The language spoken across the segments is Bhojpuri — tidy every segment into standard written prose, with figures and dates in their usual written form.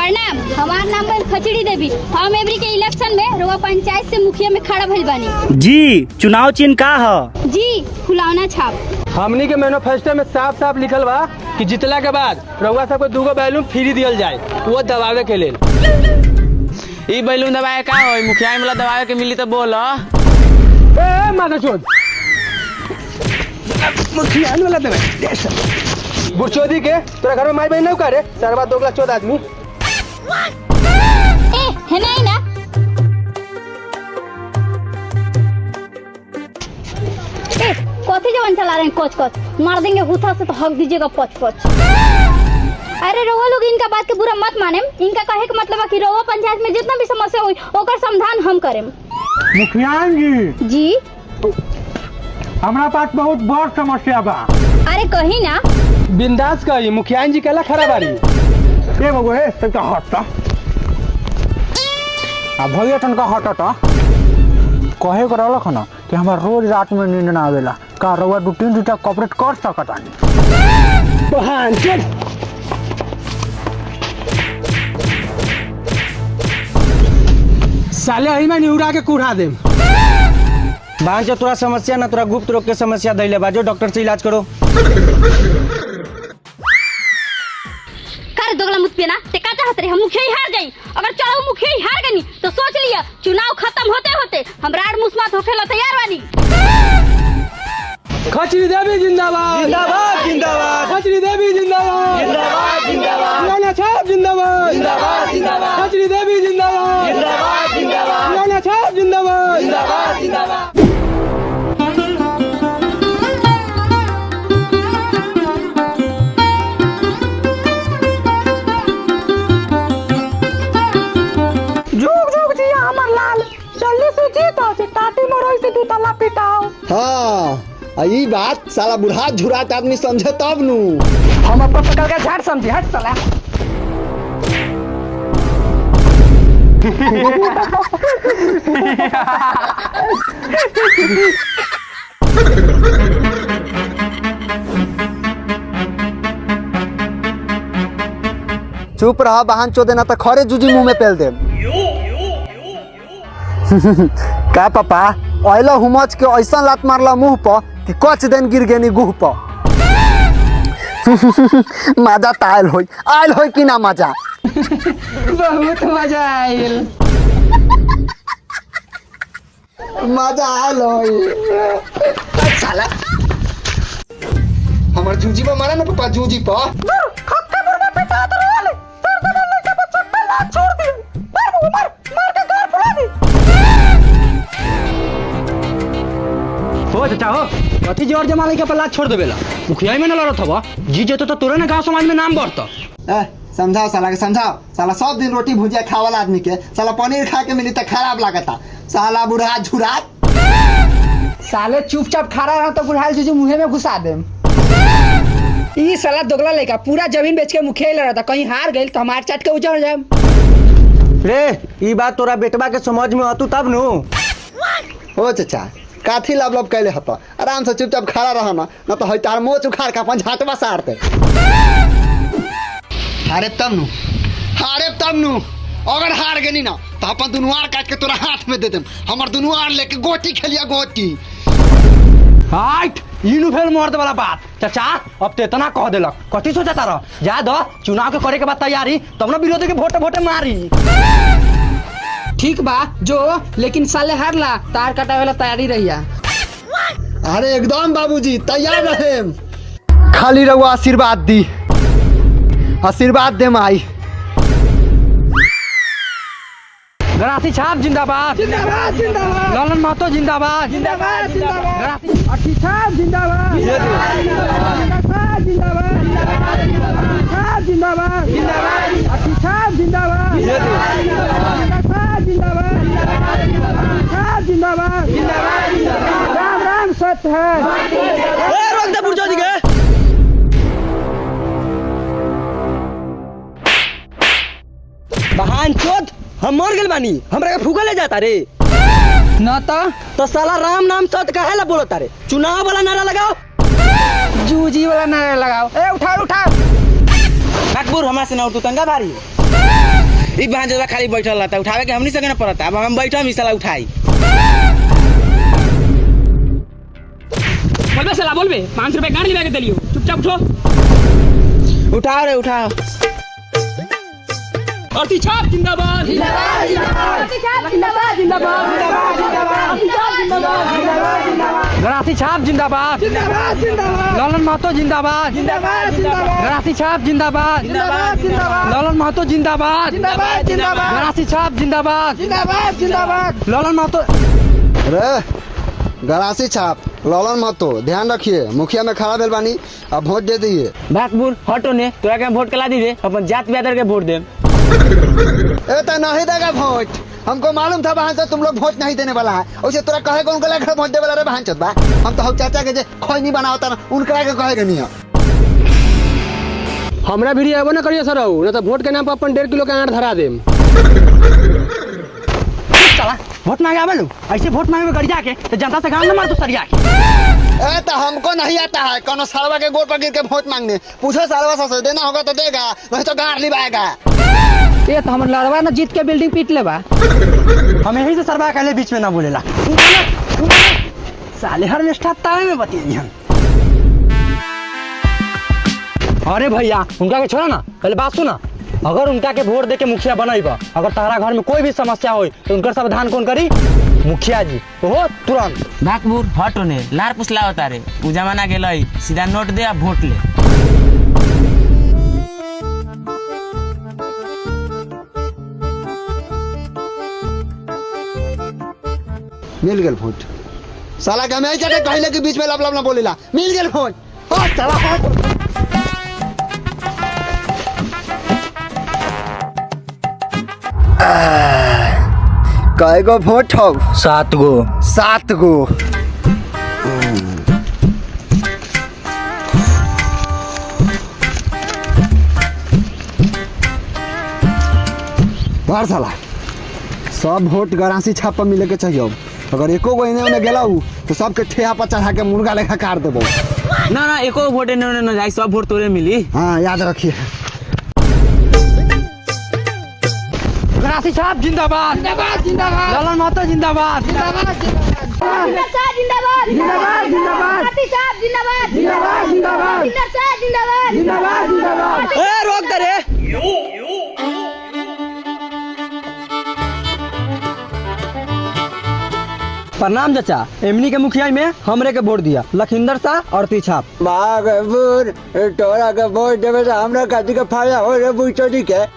प्रणाम, हमार नाम है खचड़ी देवी। हम एवरी के इलेक्शन में रोवा पंचायत से मुखिया में खड़ा भइल बानी। जी चुनाव चिन्ह का है? जी फुलावना छाप। हमनी के मैनिफेस्टो में साफ साफ लिखल बा कि जितला के बाद रउआ सबको 2 बैलून फ्री दियल जाए, वो दबावे के लेल। ई बैलून दबाए का होई? मुखिया वाला दबावे के मिली तो बोल। ए माता चोद मुखिया वाला दबाए बुरचोदी के तोरा घर में माई बहन नहीं करे सरवा 2,14 आदमी। ए है नहीं ना? ए कथी जवन चला रहे हैं कोच कोच? मार देंगे गुथा से तो हक दीजिएगा पच पच। अरे रोवा लोग इनका बात के बुरा मत माने। इनका कहे का मतलब है कि रोवा पंचायत में जितना भी समस्या हुई ओकर समाधान हम करें। मुखिया जी हमारा पास बहुत बड़ समस्या बा। अरे कही ना। बिंदास कही मुखिया जी कहला खरा बारी। ए बबू ए तनका हटता आ भैया तनका हटता कहे कर रहा ना कि हमारा रोज रात में नींद ना आवेला। का रउआ 2-3 दिन तक कॉपरेट कर सकता नहीं? बहन चल साले अही में निउरा के कुढ़ा देम। बाहर जो तोरा समस्या ना तोरा गुप्त रोग के समस्या दैले बाजो डॉक्टर से इलाज करो। कर दोगला मुत पे ना ते का चाहत रे हम मुखिया ही हार जाई। अगर चलो मुखिया ही हार गनी तो सोच लिया चुनाव खत्म होते होते हम राड मुस्मात होखेला तैयार बानी। खचड़ी देवी जिंदाबाद जिंदाबाद जिंदाबाद खचड़ी देवी जिंदाबाद जिंदाबाद जिंदाबाद फुलाना छाप जिंदाबाद जिंदाबाद जिंदाबाद खचड़ी देवी जिंदाबाद जिंदाबाद जिंदाबाद फुलाना छाप जिंदाबाद जिंदाबाद जिंदाबाद। जुग जुग जी हमर लाल जल्दी से जीतो से टाटी मरोई से 2 तला पिटाओ। हाँ ई बात साला बुढ़ा झुरात आदमी समझे तब नु। हम अपन पकड़ के झाड़ समझी हट साला। चुप रहा बहन चोदे ना तो खरे जूजी मुंह में पेल दे। का पापा ऑयला हुमच के ऐसा लात मारला मुंह पर कि कच दिन गिर गेनी गुह पर। मजा तो आयल होई कि ना मजा? बहुत मजा आयल। मजा आयल होई साला। हमर जूजी पर मारा ना पापा जूजी पर। हो चाचा हो कथी जोर जमा लइका पर लात छोड़ देबेला? मुखिया में ना लड़त हवा जी जेतो तो तोरे ना गांव समाज में नाम बढ़त। समझाओ साला के समझाओ। साला सब दिन रोटी भुजिया खावल आदमी के साला पनीर खा के मिली तो खराब लागता। साला बुढ़ा झुरात साले चुपचाप खड़ा रहा तो बुढ़ाई जुजी मुंह में घुसा देम। ई साला दोगला लेका पूरा जमीन बेच के मुखिया लड़ा था, कहीं हार गइल तो हमार चाट के उजड़ जाए। रे ई बात तोरा बेटवा के समझ में अतु तब नु। हो चाचा काथी लब लब कैले हत आराम से चुपचाप खड़ा रह ना तो हई तार मोच उखाड़ के अपन झाटवा सारते। हारे तब नु अगर हार गनी ना तो अपन दुनू आर काट के तोरा हाथ में दे देम। हमर दुनू आर लेके गोटी खेलिया गोटी। हाइट इनु फेर मर्द वाला बात चाचा अब ते इतना कह देलक कथी सोचता रह जा दो चुनाव के करे के बाद तैयारी तब ना विरोधी के वोटे मारी। ठीक बा जो लेकिन साले हारला तार कटावे वाला तैयारी रहिया। अरे एकदम बाबूजी तैयार रहे। खाली रहुआ आशीर्वाद दी। आशीर्वाद दे माई। गरासी छाप जिंदाबाद जिंदाबाद जिंदाबाद। ललन महतो जिंदाबाद जिंदाबाद जिंदाबाद। गरासी अठी छाप जिंदाबाद जिंदाबाद जिंदाबाद जिंदाबाद जिंदाबाद जिंदाबाद अठी छाप जिंदाबाद जिंदाबाद जिंदाबाद जिंदाबाद। राम राम सत्य है। ए रोक दे बुरजोदी के। बहान चोद हम मर गेल बानी हमरा के फूका ले जाता रे न तो साला राम नाम सत काहे ला बोलता रे? चुनाव वाला नारा लगाओ। जूजी वाला नारा लगाओ। ए उठा उठा नागपुर हमारे से ना तू तंगा भारी ई भांजवा खाली बैठल रहता उठावे के हमनी सके ना पड़ता। अब हम बैठम ई साला उठाई। बोलबे साला बोलबे 500 रुपए गाड़ी लेके देलियो चुपचाप उठो। उठाओ रे उठाओ। अर्थी छाप जिंदाबाद जिंदाबाद जिंदाबाद जिंदाबाद गरासी छाप जिंदाबाद ललन महतो जिंदाबाद गरासी छाप जिंदाबाद ललन महतो जिंदाबाद गरासी छाप जिंदाबाद ललन महतो। अरे गरासी छाप ललन महतो ध्यान रखिए, मुखिया में खड़ा भेल बानी, अब वोट दे दिए। बाकबूर हटो ने तोरा के हम वोट कला दी रे अपन जात बियादर के वोट देम। ए तो नहीं देगा वोट, हमको मालूम था बहन तुम लोग वोट नहीं देने वाला है। उसे तोरा कहे उनके लेकर वोट दे वाला रे बहन बा। हम तो चाचा के जे खोई नहीं बना होता ना उनके लेकर कहेगा नहीं। हमरा भी एबो ना करियो सर ना तो वोट के नाम पर अपन 1.5 किलो के आंट धरा देम। चला वोट मांगे आवे लो, ऐसे वोट मांगे में गड़ जाके तो जनता से गांव में मार दो सरिया के। ए तो हमको नहीं आता है कोनो सालवा के गोड़ पर गिर के वोट मांगने। पूछो सालवा से देना होगा तो देगा, नहीं तो गाड़ लिवाएगा। ये तो हमर लड़वा ना जीत के बिल्डिंग पीट ले बा। हम यही से सरवा कहले बीच में ना बोलेला। साले हर निष्ठा तावे में बतिए हम। अरे भैया उनका के छोड़ा ना, पहले बात सुना। अगर उनका के वोट दे के मुखिया बनाइबा, अगर तारा घर में कोई भी समस्या होई तो उनकर समाधान कौन करी? मुखिया जी हो तुरंत। बाकबूर हटो ने लार पुसला होता रे उ जमाना गेलई, सीधा नोट दे आ वोट ले। मिल गया वोट। साला के हमें जाके कहले के बीच में लब लब ना बोलेला। मिल गया वोट। ओ साला वोट। कएगो वोट हो? 7 गो। 7 गो। बाहर साला सब वोट गरासी छाप पर मिले के चाहिए। अगर एको गो इने ओने गेला तो सबके ठेहा पर चढ़ा के मुर्गा लेखा काट देबो। ना ना एको वोट ने न जाई, सब वोट तोरे मिली। हाँ याद रखिए। गरासी छाप जिंदाबाद जिंदाबाद जिंदाबाद ललन महतो जिंदाबाद जिंदाबाद जिंदाबाद जिंदाबाद जिंदाबाद जिंदाबाद जिंदाबाद जिंदाबाद जिंदाबाद जिंदाबाद। ए रोक दे रे। प्रणाम चाचा, एमनी के मुखिया में हमरे के वोट दिया लखिंदर शाह और तीछाप। बागबूर तोरा के वोट देवे तो हमरा काटी के फायदा हो रे बुइटोडी के।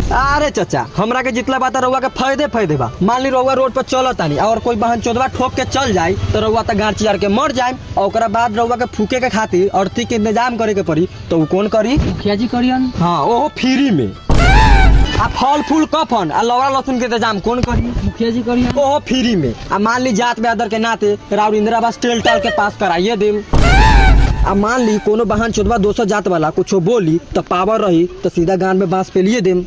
अरे चाचा हमरा के जितला बात रउआ के फायदे बा। मान ली रउआ रोड पर चलत तानी और कोई बहन चोदवा ठोक के चल जाए तो रउआ त गाड़ चियार के मर जाए और ओकरा बाद रउआ के फूके के खातिर अर्थी के इंतजाम करे के पड़ी तो उ कौन करी? मुखिया जी करियन। हाँ ओहो फ्री में। आ फल फूल कफन आ लौड़ा लहसुन के इंतजाम कौन करी? मुखिया जी करियन। ओहो फ्री में। आ मान ली जात बेदर के नाते राउर इंदिरा आवास टेल टाल के पास कराइए देम। आ मान ली कोनो बहन चोदवा 200 जात वाला कुछ बोली तो पावर रही तो सीधा गान में बांस पे लिए देम।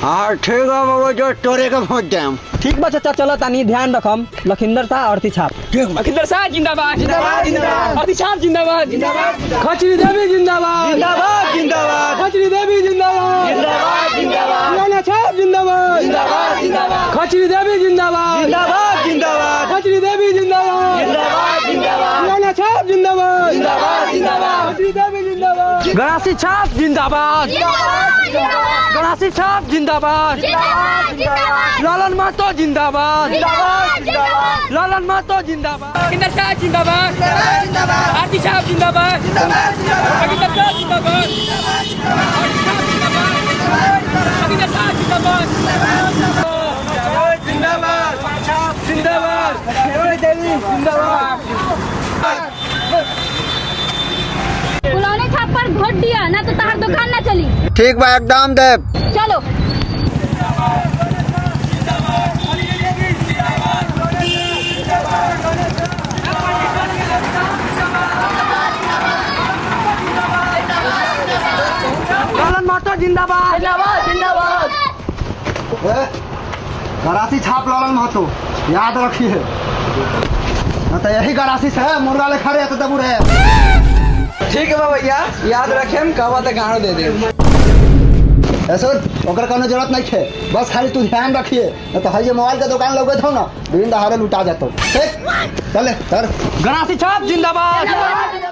हाँ ठीक है बाबा जो तोरे के वोट देम। ठीक बा चाचा चलो तानी ध्यान रखम। लखिंदर शाह और तीछाप। लखिंदर शाह जिंदाबाद जिंदाबाद जिंदाबाद अर्थी छाप जिंदाबाद जिंदाबाद खचरी देवी जिंदाबाद जिंदाबाद जिंदाबाद खचरी देवी जिंदाबाद जिंदाबाद जिंदाबाद लाला छाप जिंदाबाद जिंदाबाद जिंदाबाद खचरी देवी जिंदाबाद जिंदाबाद जिंदाबाद खचरी देवी जिंदाबाद जिंदाबाद जिंदाबाद लाला छाप जिंदाबाद जिंदाबाद जिंदाबाद खचरी देवी जिंदाबाद गरासी छाप जिंदाबाद गरासी छाप जिंदाबाद ललन महतो जिंदाबाद ललन महतो जिंदाबाद लखिंदर शाह जिंदाबाद अर्थी छाप जिंदाबाद लखिंदर शाह जिंदाबाद लखिंदर शाह जिंदाबाद जिंदाबाद पुराने छाप पर वोट दिया ना तो तार दुकान ना चली। ठीक बा एकदम दे। चलो ललन महतो जिंदाबाद जिंदाबाद गरासी छाप ललन महतो याद रखिए। ना तो यही गरासी से मुर्गा ले खड़े तो दबू रहे। ठीक है भैया याद रखेम कहवा तो गानो दे दे। सुन ओकर कोनो जरूरत नहीं है, बस खाली तू ध्यान रखिए, नहीं तो है ये मोबाइल का दुकान लगे हो ना दिन दहाड़े लुटा जातो। ठीक चले सर। गणासी छाप जिंदाबाद।